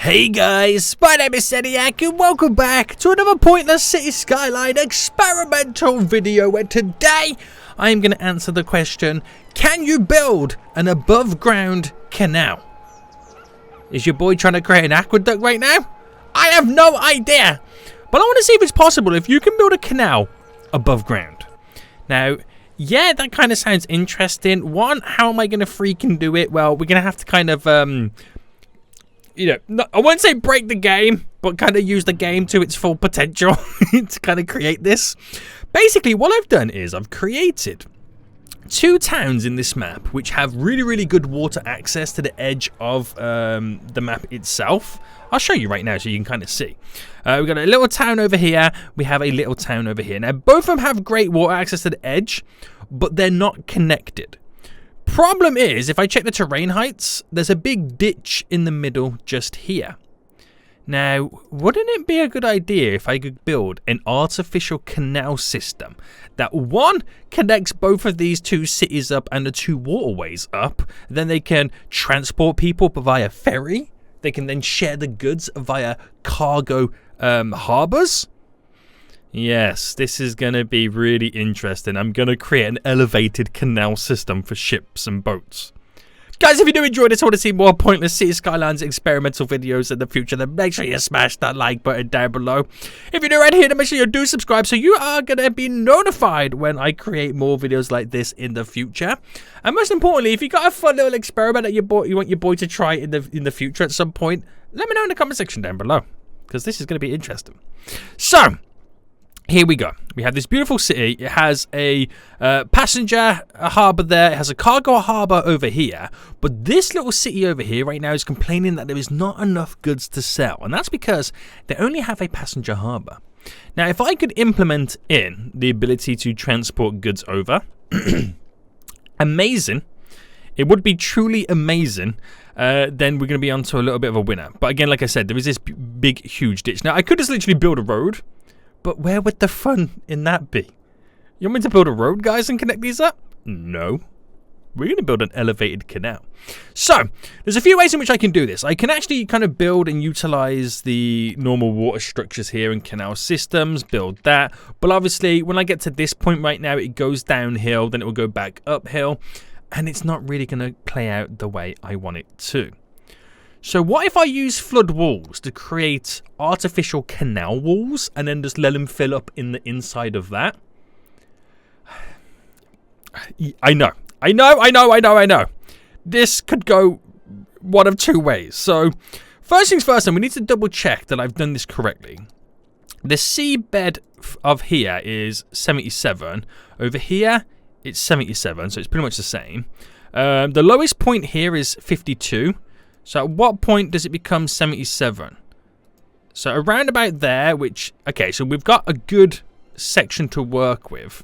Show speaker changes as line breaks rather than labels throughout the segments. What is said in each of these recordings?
Hey guys, my name is Seniac and welcome back to another pointless city skyline experimental video, where today I am going to answer the question, can you build an above ground canal? Is your boy trying to create an aqueduct right now? I have no idea, but I want to see if it's possible if you can build a canal above ground. Now, yeah, that kind of sounds interesting. One, how am I going to freaking do it? Well, we're going to have to kind of I wouldn't say break the game, but kind of use the game to its full potential to kind of create this. Basically, what I've done is I've created two towns in this map which have really good water access to the edge of the map itself. I'll show you right now so you can kind of see. We've got a little town over here. We have a little town over here. Now, both of them have great water access to the edge, but they're not connected. Problem is, if I check the terrain heights, there's a big ditch in the middle just here. Now, wouldn't it be a good idea if I could build an artificial canal system that, one, connects both of these two cities up and the two waterways up? Then they can transport people via ferry. They can then share the goods via cargo harbors. Yes, this is going to be really interesting. I'm going to create an elevated canal system for ships and boats. Guys, if you do enjoy this, I want to see more pointless City Skylines experimental videos in the future, then make sure you smash that like button down below. If you're new right here, then make sure you do subscribe so you are going to be notified when I create more videos like this in the future. And most importantly, if you got a fun little experiment that you want your boy to try in the future at some point, let me know in the comment section down below, because this is going to be interesting. So, here we go. We have this beautiful city. It has a passenger harbour there. It has a cargo harbour over here. But this little city over here right now is complaining that there is not enough goods to sell. And that's because they only have a passenger harbour. Now, if I could implement in the ability to transport goods over, amazing. It would be truly amazing. Then we're going to be onto a little bit of a winner. But again, like I said, there is this big, huge ditch. Now, I could just literally build a road. But where would the fun in that be? You want me to build a road, guys, and connect these up? No. We're going to build an elevated canal. So, there's a few ways in which I can do this. I can actually kind of build and utilize the normal water structures here and canal systems, build that. But obviously, when I get to this point right now, it goes downhill, then it will go back uphill. And it's not really going to play out the way I want it to. So what if I use flood walls to create artificial canal walls and then just let them fill up in the inside of that? I know. This could go one of two ways. So first things first, then we need to double check that I've done this correctly. The seabed of here is 77. Over here, it's 77, so it's pretty much the same. The lowest point here is 52. So at what point does it become 77? So around about there, which, okay, so we've got a good section to work with.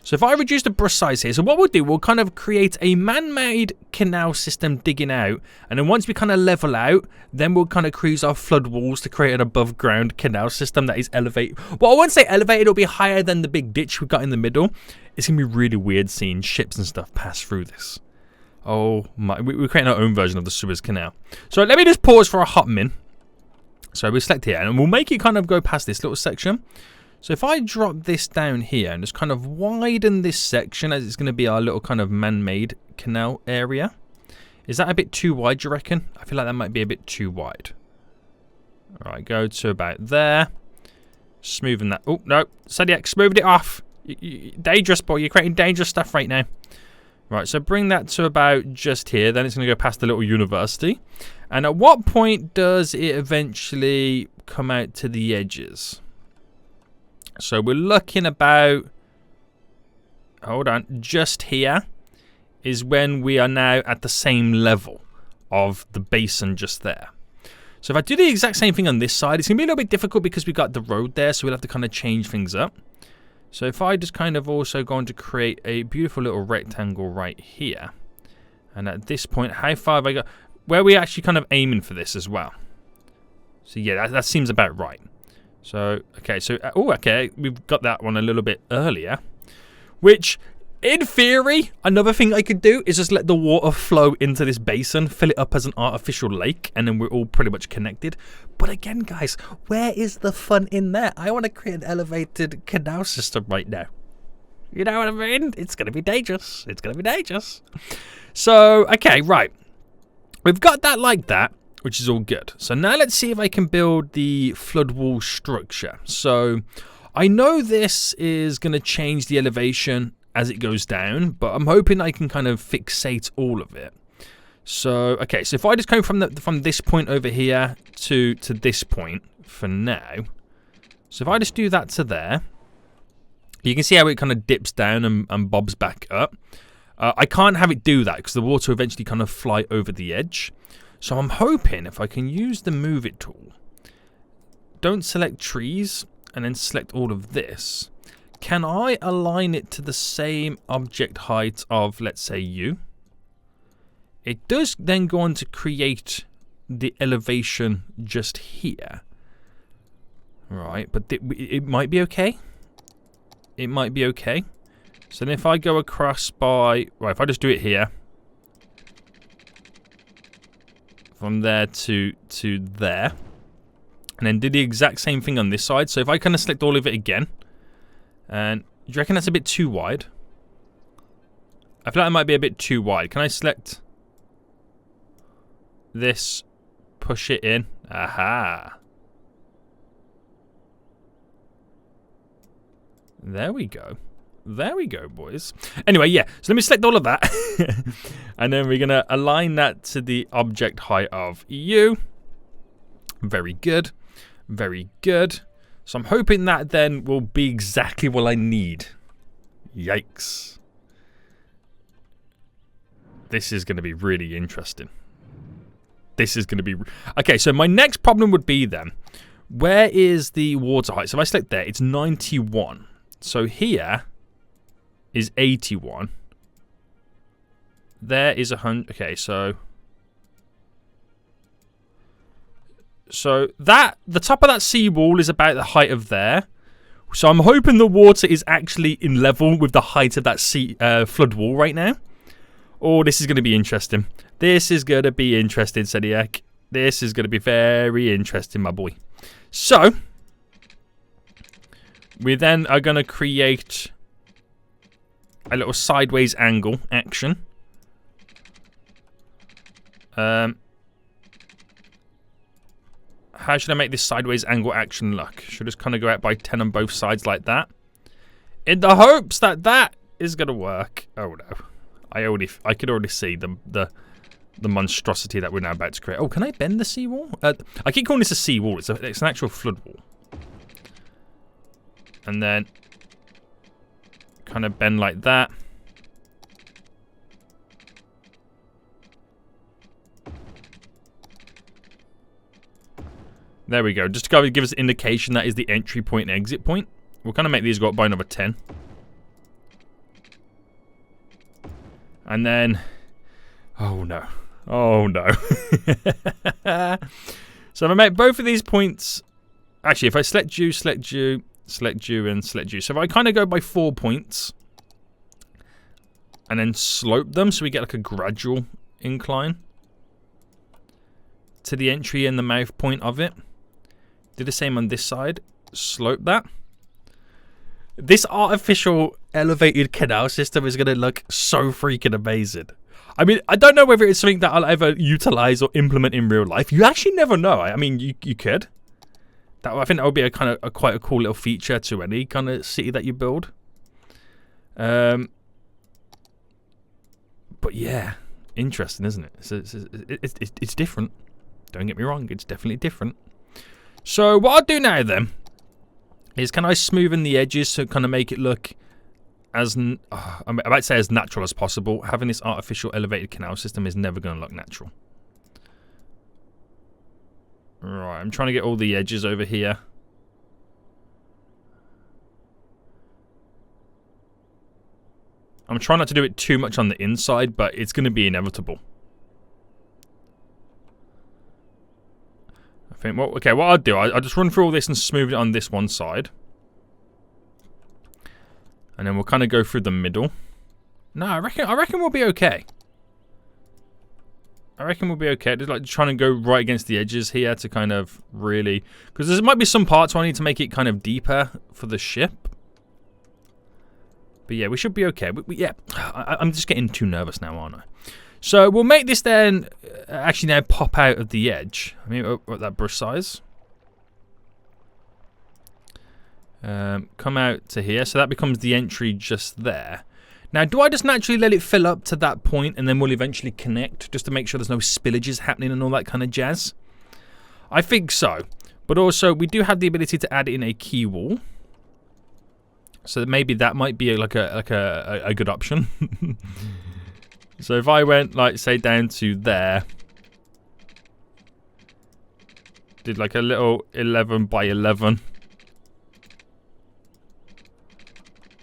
So if I reduce the brush size here, so what we'll do, we'll kind of create a man-made canal system digging out. And then once we kind of level out, then we'll kind of create our flood walls to create an above ground canal system that is elevated. Well, I won't say elevated, it'll be higher than the big ditch we've got in the middle. It's going to be really weird seeing ships and stuff pass through this. Oh my, we're creating our own version of the Suez Canal. So let me just pause for a hot min. So we select here and we'll make it kind of go past this little section. So if I drop this down here and just kind of widen this section, as it's going to be our little kind of man-made canal area. Is that a bit too wide, do you reckon? I feel like that might be a bit too wide. All right, go to about there. Smoothing that. Oh, no. Sadiak, smoothed it off. Dangerous, boy. You're creating dangerous stuff right now. Right, so bring that to about just here. Then it's going to go past the little university. And at what point does it eventually come out to the edges? So we're looking about, hold on, just here is when we are now at the same level of the basin just there. So if I do the exact same thing on this side, it's going to be a little bit difficult because we've got the road there. So we'll have to kind of change things up. So if I just kind of also going to create a beautiful little rectangle right here. And at this point, how far have I got? Where are we actually kind of aiming for this as well? So yeah, that seems about right. So, okay, so, oh, okay, we've got that one a little bit earlier. Which In theory, another thing I could do is just let the water flow into this basin, fill it up as an artificial lake, and then we're all pretty much connected. But again, guys, where is the fun in that? I want to create an elevated canal system right now. You know what I mean? It's going to be dangerous. It's going to be dangerous. So, okay, right. We've got that like that, which is all good. So now let's see if I can build the flood wall structure. So I know this is going to change the elevation as it goes down, but I'm hoping I can kind of fixate all of it. So, okay, so if I just go from this point over here to this point for now. So if I just do that to there, you can see how it kind of dips down and bobs back up. I can't have it do that because the water will eventually kind of fly over the edge. So I'm hoping if I can use the move it tool, don't select trees and then select all of this. Can I align it to the same object height of, let's say, you? It does then go on to create the elevation just here. Right, but it might be okay. It might be okay. So then if I go across by... Right, if I just do it here. From there to there. And then do the exact same thing on this side. So if I kind of select all of it again. And do you reckon that's a bit too wide? I feel like it might be a bit too wide. Can I select this, push it in? Aha. There we go. There we go, boys. Anyway, yeah. So let me select all of that. And then we're going to align that to the object height of you. Very good. Very good. So I'm hoping that then will be exactly what I need. Yikes. This is going to be really interesting. This is going to be... Okay, so my next problem would be then, where is the water height? So if I select there, it's 91. So here is 81. There is 100. Okay, so that the top of that seawall is about the height of there. So I'm hoping the water is actually in level with the height of that flood wall right now. Oh, this is going to be interesting. This is going to be interesting, Sediak. This is going to be very interesting, my boy. So we then are going to create a little sideways angle action. How should I make this sideways angle action look? Should I just kind of go out by 10 on both sides like that? In the hopes that that is going to work. Oh no. I could already see the monstrosity that we're now about to create. Oh, can I bend the seawall? I keep calling this a seawall. It's an actual flood wall. And then kind of bend like that. There we go. Just to give us an indication that is the entry point and exit point. We'll kind of make these go up by another 10. And then... Oh, no. Oh, no. So if I make both of these points... Actually, if I select you, select you, select you, and select you. So if I kind of go by 4 points... And then slope them so we get like a gradual incline to the entry and the mouth point of it. Do the same on this side. Slope that. This artificial elevated canal system is going to look so freaking amazing. I mean, I don't know whether it's something that I'll ever utilize or implement in real life. You actually never know. I mean, you could. I think that would be a kind of quite a cool little feature to any kind of city that you build. But yeah, interesting, isn't it? It's different. Don't get me wrong, it's definitely different. So what I'll do now then is, can I smoothen the edges to kind of make it look as I'm about to say as natural as possible. Having this artificial elevated canal system is never going to look natural. Right, I'm trying to get all the edges over here. I'm trying not to do it too much on the inside, but it's going to be inevitable. I think, well, okay, what I'll do, I'll just run through all this and smooth it on this one side. And then we'll kind of go through the middle. No, I reckon we'll be okay. I reckon we'll be okay. Just like trying to go right against the edges here to kind of really... Because there might be some parts where I need to make it kind of deeper for the ship. But yeah, we should be okay. Yeah, I'm just getting too nervous now, aren't I? So we'll make this then actually now pop out of the edge. I mean, at that brush size. Come out to here. So that becomes the entry just there. Now, do I just naturally let it fill up to that point and then we'll eventually connect just to make sure there's no spillages happening and all that kind of jazz? I think so. But also, we do have the ability to add in a key wall. So maybe that might be like a good option. So if I went, like, say, down to there. Did like a little 11 by 11.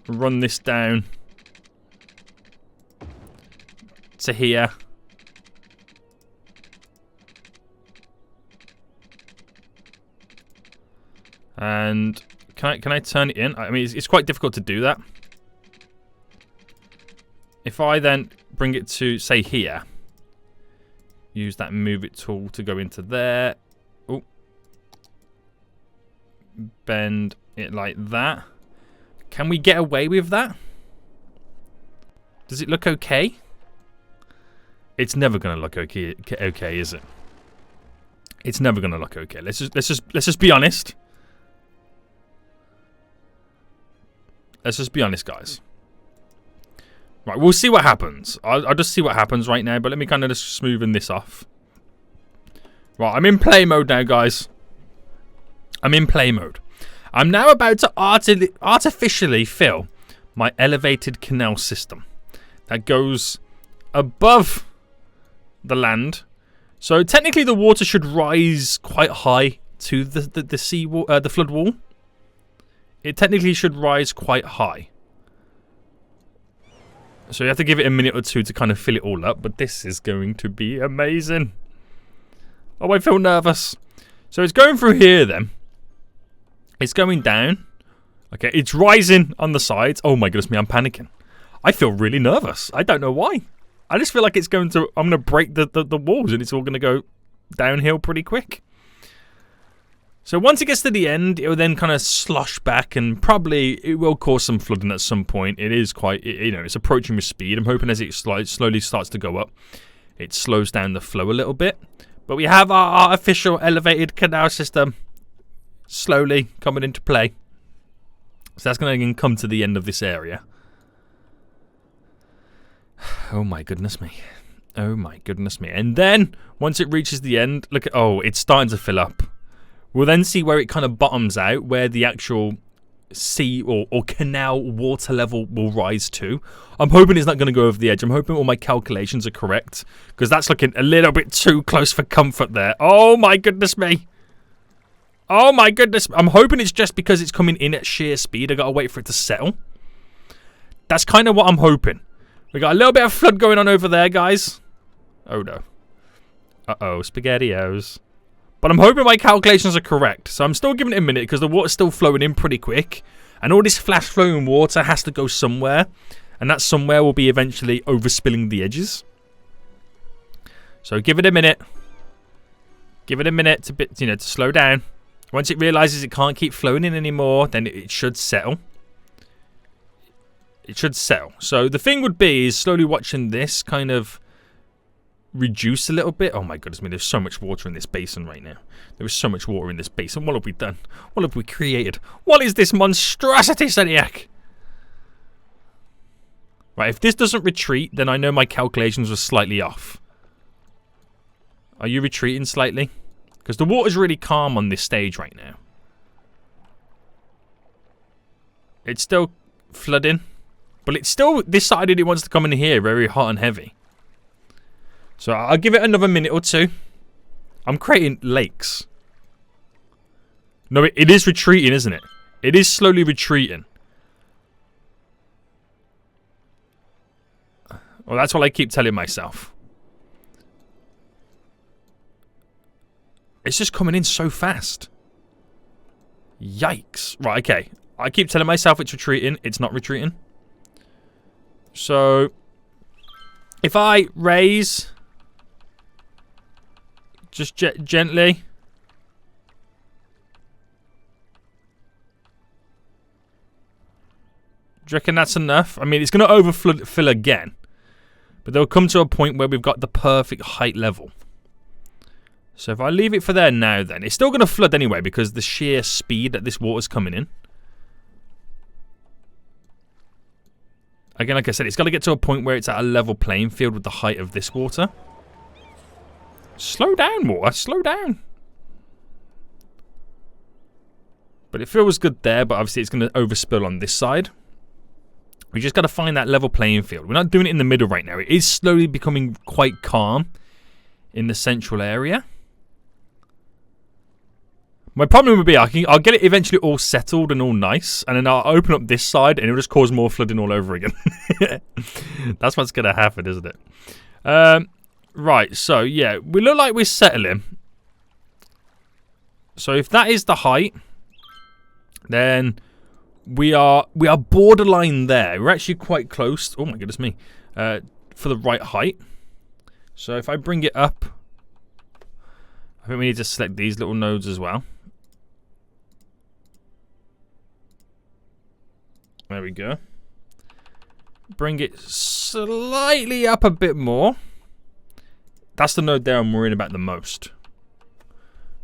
Run this down. To here. And can I turn it in? I mean, it's quite difficult to do that. If I then bring it to, say, here. Use that move it tool to go into there. Oh. Bend it like that. Can we get away with that? Does it look okay? It's never gonna look okay, is it? It's never gonna look okay. Let's just be honest. Let's just be honest, guys. Right, we'll see what happens. I'll just see what happens right now, but let me kind of just smoothen this off. Right, I'm in play mode now, guys. I'm in play mode. I'm now about to artificially fill my elevated canal system that goes above the land. So technically the water should rise quite high to the sea wall, the flood wall. It technically should rise quite high. So you have to give it a minute or two to kind of fill it all up, but this is going to be amazing. Oh, I feel nervous. So it's going through here then. It's going down. Okay, it's rising on the sides. Oh my goodness me, I'm panicking. I feel really nervous. I don't know why. I just feel like it's going to... I'm going to break the walls and it's all going to go downhill pretty quick. So once it gets to the end, it will then kind of slosh back and probably it will cause some flooding at some point. It is quite... you know, it's approaching with speed. I'm hoping as it slowly starts to go up, it slows down the flow a little bit. But we have our artificial elevated canal system slowly coming into play. So that's going to come to the end of this area. Oh my goodness me. Oh my goodness me. And then, once it reaches the end, look at... Oh, it's starting to fill up. We'll then see where it kind of bottoms out, where the actual sea or canal water level will rise to. I'm hoping it's not going to go over the edge. I'm hoping all my calculations are correct, because that's looking a little bit too close for comfort there. Oh my goodness me. Oh my goodness. I'm hoping it's just because it's coming in at sheer speed. I got to wait for it to settle. That's kind of what I'm hoping. We got a little bit of flood going on over there, guys. Oh no. Uh-oh, SpaghettiOs. But I'm hoping my calculations are correct. So I'm still giving it a minute because the water's still flowing in pretty quick. And all this flash flowing water has to go somewhere. And that somewhere will be eventually overspilling the edges. So give it a minute. Give it a minute to slow down. Once it realizes it can't keep flowing in anymore, then it should settle. It should settle. So the thing would be is slowly watching this kind of reduce a little bit. Oh my goodness me, there's so much water in this basin right now. There is so much water in this basin. What have we done? What have we created? What is this monstrosity, Seniac? Right, if this doesn't retreat, then I know my calculations were slightly off. Are you retreating slightly? Because the water's really calm on this stage right now. It's still flooding. But it's still decided it wants to come in here very hot and heavy. So I'll give it another minute or two. I'm creating lakes. No, it is retreating, isn't it? It is slowly retreating. Well, that's what I keep telling myself. It's just coming in so fast. Yikes. Right, okay. I keep telling myself it's retreating. It's not retreating. So, If I raise just gently. Do you reckon that's enough? I mean, it's going to overfill again. But they'll come to a point where we've got the perfect height level. So if I leave it for there now, then it's still going to flood anyway because the sheer speed that this water's coming in. Again, like I said, it's got to get to a point where it's at a level playing field with the height of this water. Slow down, water. Slow down. But it feels good there, but obviously it's going to overspill on this side. We just got to find that level playing field. We're not doing it in the middle right now. It is slowly becoming quite calm in the central area. My problem would be I'll get it eventually all settled and all nice, and then I'll open up this side and it'll just cause more flooding all over again. That's what's going to happen, isn't it? Right, so yeah, we look like we're settling. So if that is the height, then we are borderline there. We're actually quite close. Oh my goodness me. For the right height. So if I bring it up, I think we need to select these little nodes as well. There we go. Bring it slightly up a bit more. That's the node there I'm worrying about the most.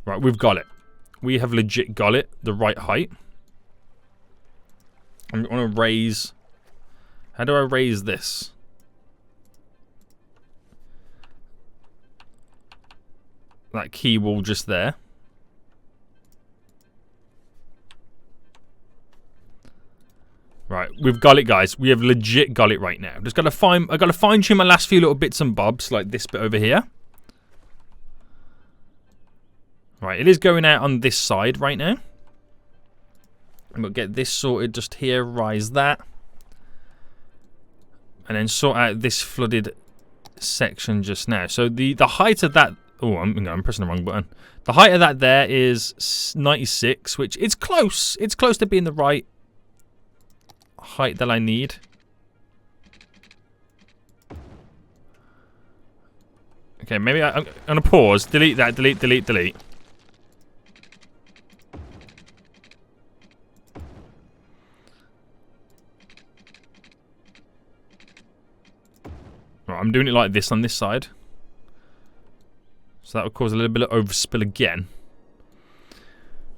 Right, we've got it. We have legit got it. The right height. I want to raise... How do I raise this? That key wall just there. Right, we've got it, guys. We have legit got it right now. Just got to I got to fine tune my last few little bits and bobs, like this bit over here. Right, it is going out on this side right now. And we'll get this sorted just here, rise that. And then sort out this flooded section just now. So the height of that... Oh, I'm pressing the wrong button. The height of that there is 96, which it's close. It's close to being the right height that I need. Okay, maybe I'm going to pause. Delete that. Delete, delete, delete. Right, I'm doing it like this on this side. So that will cause a little bit of overspill again.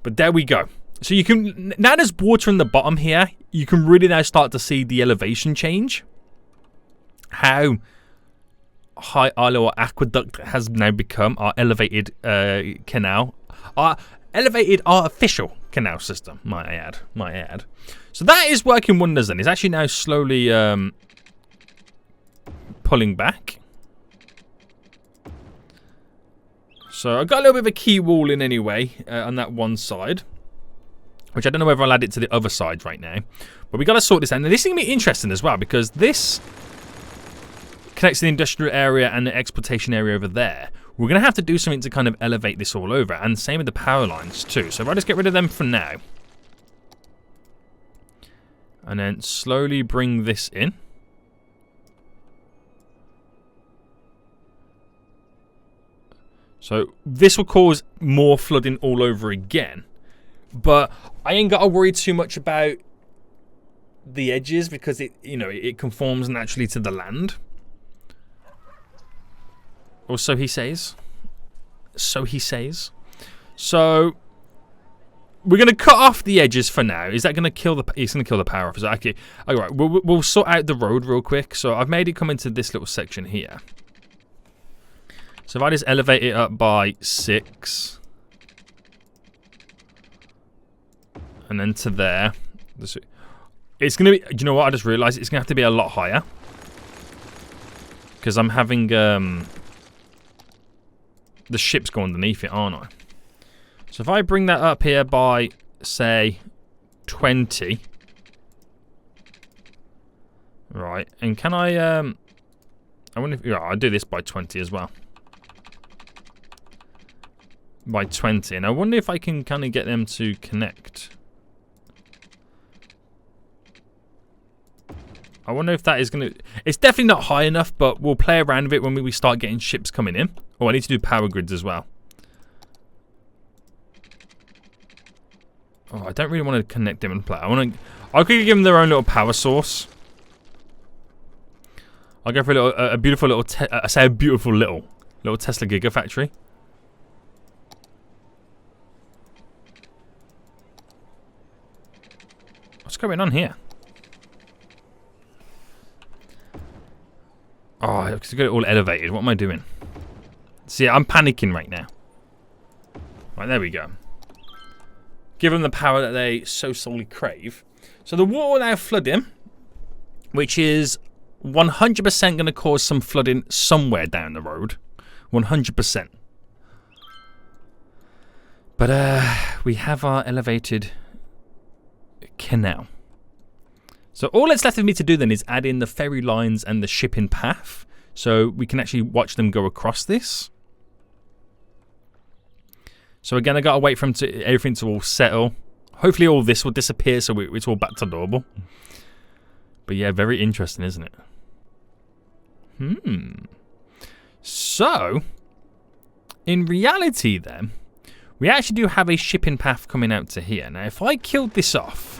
But there we go. So you can, now there's water in the bottom here, you can really now start to see the elevation change. How high our little aqueduct has now become, our elevated canal. Our elevated artificial canal system, might I add. So that is working wonders then. It's actually now slowly pulling back. So I got a little bit of a key wall in anyway on that one side. Which I don't know whether I'll add it to the other side right now. But we got to sort this out. And this is going to be interesting as well, because this connects to the industrial area and the exploitation area over there. We're going to have to do something to kind of elevate this all over. And same with the power lines too. So if I just get rid of them for now. And then slowly bring this in. So this will cause more flooding all over again. But I ain't got to worry too much about the edges because it conforms naturally to the land. Or so he says. So he says. So we're going to cut off the edges for now. Is that going to kill the... It's going to kill the power off. Is that okay? All right, we'll sort out the road real quick. So I've made it come into this little section here. So if I just elevate it up by 6... And then to there. It's going to be... Do you know what? I just realised it's going to have to be a lot higher. Because I'm having... the ships go underneath it, aren't I? So if I bring that up here by, say, 20. Right. And can I... I wonder if... Yeah, I'll do this by 20 as well. By 20. And I wonder if I can kind of get them to connect. I wonder if that is going to... It's definitely not high enough, but we'll play around with it when we start getting ships coming in. Oh, I need to do power grids as well. Oh, I don't really want to connect them and play. I could give them their own little power source. I'll go for a beautiful little... I say a beautiful little Tesla Gigafactory. What's going on here? Oh, I got it all elevated. What am I doing? See, I'm panicking right now. Right, there we go. Give them the power that they so sorely crave. So the water will now flood in, which is 100% going to cause some flooding somewhere down the road. 100%. But we have our elevated canal. So all that's left of me to do then is add in the ferry lines and the shipping path, so we can actually watch them go across this. So again, I gotta wait for everything to all settle. Hopefully all this will disappear, so it's all back to normal. But yeah, very interesting, isn't it? So, in reality then, we actually do have a shipping path coming out to here. Now, if I killed this off,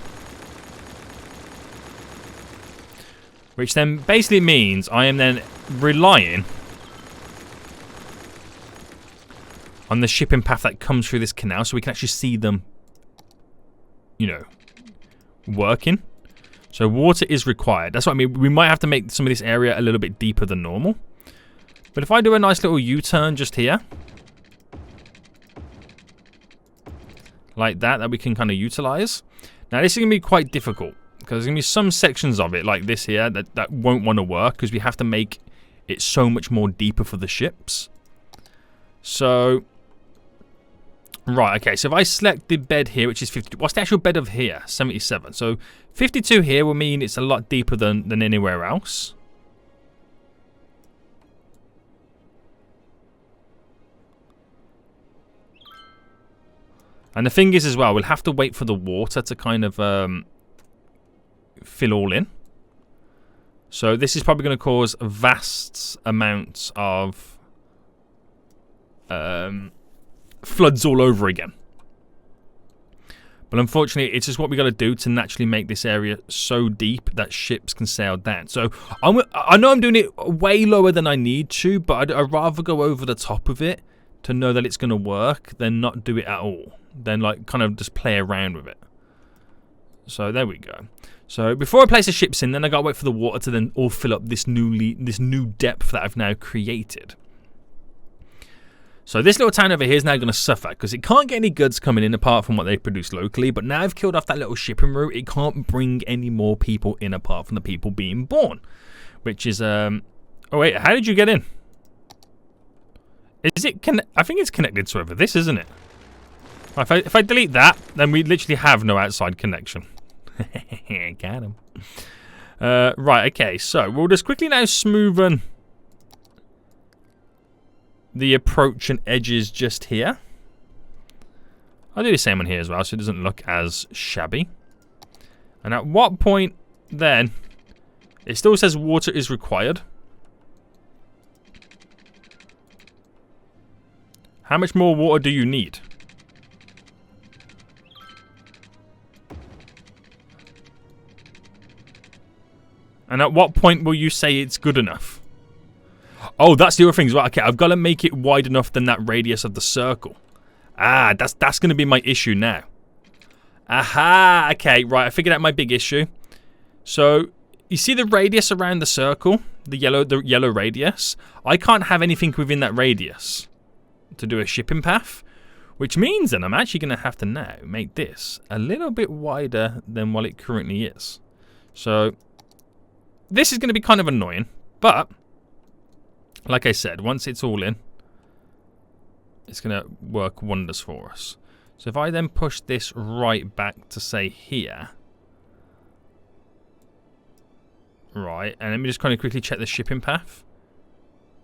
which then basically means I am then relying on the shipping path that comes through this canal, so we can actually see them, you know, working. So water is required. That's what I mean. We might have to make some of this area a little bit deeper than normal. But if I do a nice little U-turn just here, like that we can kind of utilize. Now this is going to be quite difficult, because there's going to be some sections of it, like this here, that won't want to work, because we have to make it so much more deeper for the ships. So, right, okay, so if I select the bed here, which is 52, what's the actual bed of here? 77. So 52 here will mean it's a lot deeper than anywhere else. And the thing is as well, we'll have to wait for the water to kind of fill all in. So this is probably going to cause vast amounts of floods all over again. But unfortunately, it's just what we got to do to naturally make this area so deep that ships can sail down. So I know I'm doing it way lower than I need to, but I'd rather go over the top of it to know that it's going to work than not do it at all. Then like kind of just play around with it. So there we go. So before I place the ships in, then I got to wait for the water to then all fill up this new depth that I've now created. So this little town over here is now going to suffer, because it can't get any goods coming in apart from what they produce locally. But now I've killed off that little shipping route, it can't bring any more people in apart from the people being born. Which is, oh wait, how did you get in? Is it, I think it's connected to over this, isn't it? If I delete that, then we literally have no outside connection. Got him. Right, okay, so we'll just quickly now smoothen the approach and edges just here. I'll do the same one here as well, so it doesn't look as shabby. And at what point then, it still says water is required. How much more water do you need? And at what point will you say it's good enough? Oh, that's the other thing as well. Okay, I've got to make it wide enough than that radius of the circle. Ah, that's going to be my issue now. Aha, okay, right, I figured out my big issue. So, you see the radius around the circle? The yellow radius? I can't have anything within that radius to do a shipping path. Which means then I'm actually going to have to now make this a little bit wider than what it currently is. So, this is going to be kind of annoying, but like I said, once it's all in, it's going to work wonders for us. So if I then push this right back to say here, right, and let me just kind of quickly check the shipping path.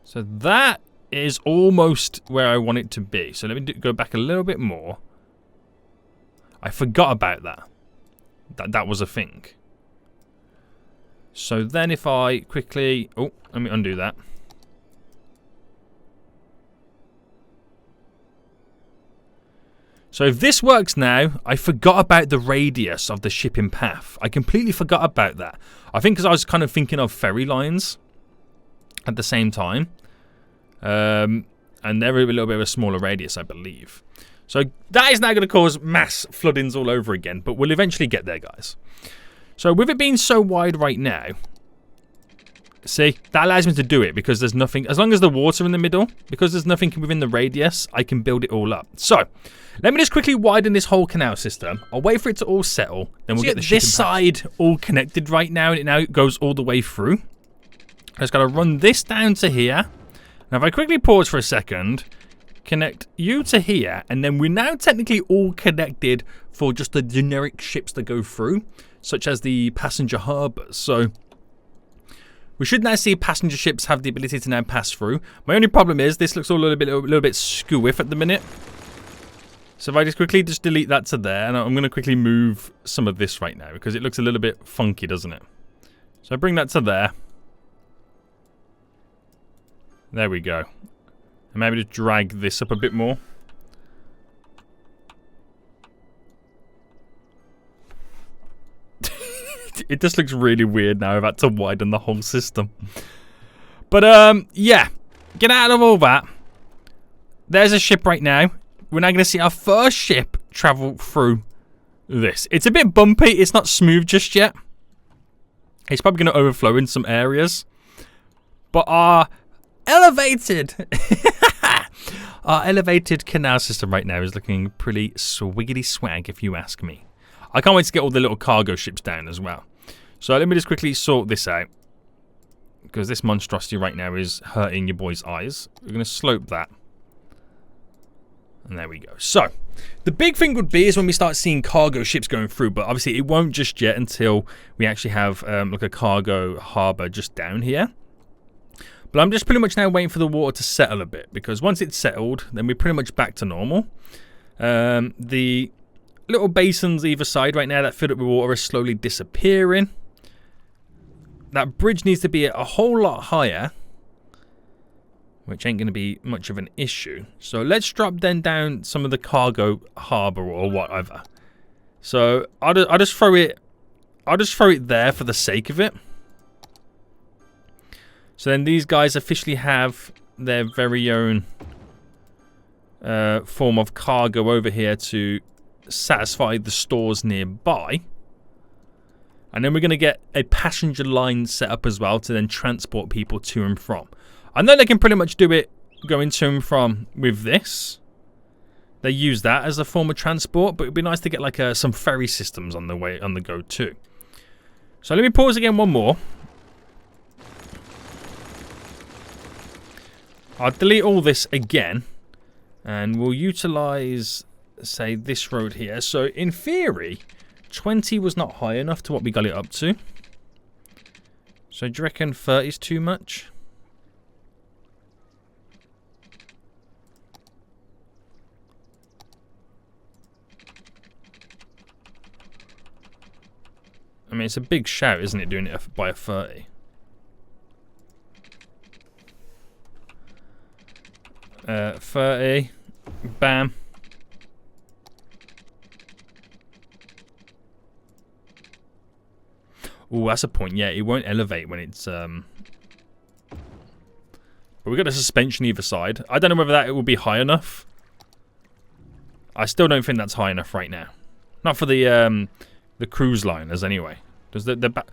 So that is almost where I want it to be. So let me go back a little bit more. I forgot about that. That was a thing. So then if I quickly... Oh, let me undo that. So if this works now, I forgot about the radius of the shipping path. I completely forgot about that. I think because I was kind of thinking of ferry lines at the same time. And they're a little bit of a smaller radius, I believe. So that is now going to cause mass floodings all over again. But we'll eventually get there, guys. So with it being so wide right now, see, that allows me to do it because there's nothing, as long as the water in the middle, because there's nothing within the radius, I can build it all up. So let me just quickly widen this whole canal system. I'll wait for it to all settle, then we'll get the this side all connected right now, and it now goes all the way through. I just got to run this down to here. Now if I quickly pause for a second, connect you to here, and then we're now technically all connected for just the generic ships that go through, such as the passenger harbours. So we should now see passenger ships have the ability to now pass through. My only problem is this looks all a little bit skew-iff at the minute. So if I just quickly delete that to there, and I'm going to quickly move some of this right now because it looks a little bit funky, doesn't it? So I bring that to there. There we go. And maybe just drag this up a bit more. It just looks really weird now. I've had to widen the whole system. But, yeah. Get out of all that. There's a ship right now. We're now going to see our first ship travel through this. It's a bit bumpy. It's not smooth just yet. It's probably going to overflow in some areas. But our elevated... our elevated canal system right now is looking pretty swiggity swag, if you ask me. I can't wait to get all the little cargo ships down as well. So let me just quickly sort this out, because this monstrosity right now is hurting your boy's eyes. We're going to slope that. And there we go. So the big thing would be is when we start seeing cargo ships going through, but obviously it won't just yet until we actually have like a cargo harbour just down here. But I'm just pretty much now waiting for the water to settle a bit, because once it's settled, then we're pretty much back to normal. The little basins either side right now that fill up with water are slowly disappearing. That bridge needs to be a whole lot higher, which ain't going to be much of an issue. So let's drop then down some of the cargo harbour or whatever. So I'll just throw it there for the sake of it. So then these guys officially have their very own form of cargo over here to satisfy the stores nearby. And then we're going to get a passenger line set up as well to then transport people to and from. I know they can pretty much do it going to and from with this. They use that as a form of transport, but it would be nice to get like some ferry systems on the go too. So let me pause again one more. I'll delete all this again, and we'll utilize, say, this road here. So in theory, 20 was not high enough to what we got it up to. So do you reckon 30 is too much? I mean, it's a big shout, isn't it, doing it by a 30? Uh, 30. Bam. Oh, that's a point. Yeah, it won't elevate when it's... But we've got a suspension either side. I don't know whether that will be high enough. I still don't think that's high enough right now. Not for the cruise liners, anyway. Does the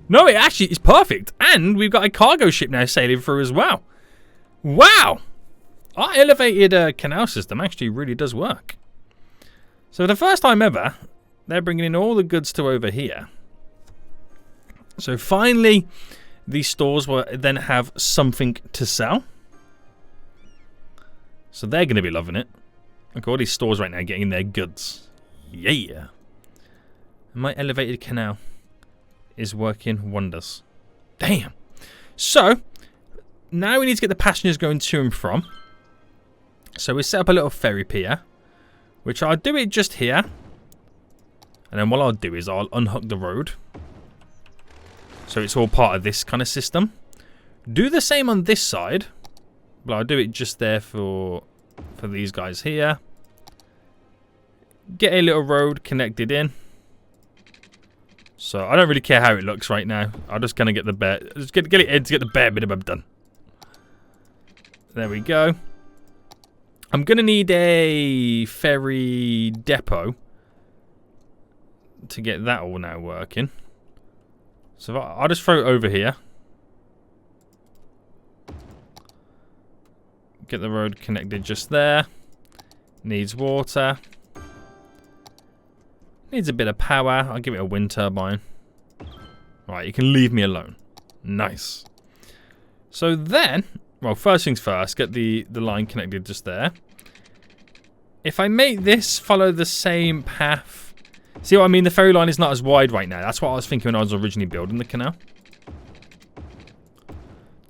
No, it actually is perfect. And we've got a cargo ship now sailing through as well. Wow! Our elevated canal system actually really does work. So for the first time ever, they're bringing in all the goods to over here. So finally, these stores will then have something to sell. So they're going to be loving it. Look at all these stores right now getting their goods. Yeah. My elevated canal is working wonders. Damn. So, now we need to get the passengers going to and from. So we set up a little ferry pier, which I'll do it just here. And then what I'll do is I'll unhook the road. So it's all part of this kind of system. Do the same on this side. But I'll do it just there for these guys here. Get a little road connected in. So I don't really care how it looks right now. I'll just kind of get the bare, just get it in to get the bare minimum done. There we go. I'm gonna need a ferry depot to get that all now working. So I'll just throw it over here. Get the road connected just there. Needs water. Needs a bit of power. I'll give it a wind turbine. Alright, you can leave me alone. Nice. So then, well, first things first, get the line connected just there. If I make this follow the same path... See what I mean? The ferry line is not as wide right now. That's what I was thinking when I was originally building the canal.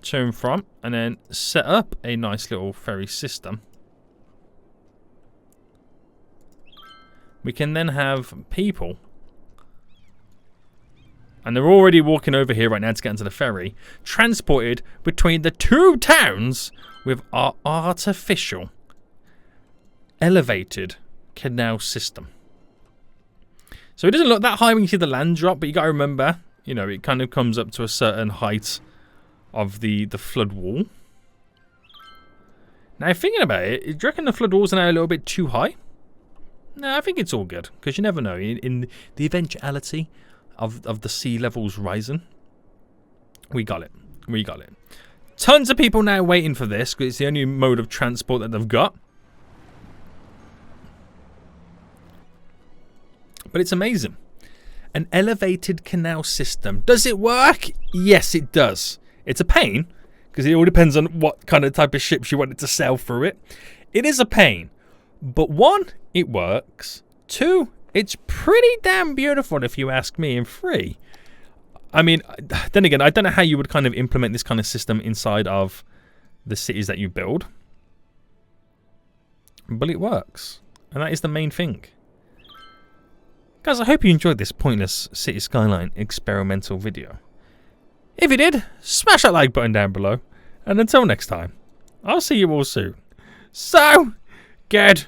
Turn from, and then set up a nice little ferry system. We can then have people, and they're already walking over here right now to get into the ferry, transported between the two towns with our artificial elevated canal system. So it doesn't look that high when you see the land drop, but you got to remember, you know, it kind of comes up to a certain height of the flood wall. Now, thinking about it, do you reckon the flood walls are now a little bit too high? No, I think it's all good, because you never know. In the eventuality of the sea levels rising, we got it. We got it. Tons of people now waiting for this, because it's the only mode of transport that they've got. But it's amazing. An elevated canal system. Does it work? Yes, it does. It's a pain, because it all depends on what kind of type of ships you want it to sail through it. It is a pain. But one, it works. Two, it's pretty damn beautiful if you ask me. And three, I mean, then again, I don't know how you would kind of implement this kind of system inside of the cities that you build. But it works. And that is the main thing. Guys, I hope you enjoyed this pointless City Skyline experimental video. If you did, smash that like button down below. And until next time, I'll see you all soon. So, goodbye.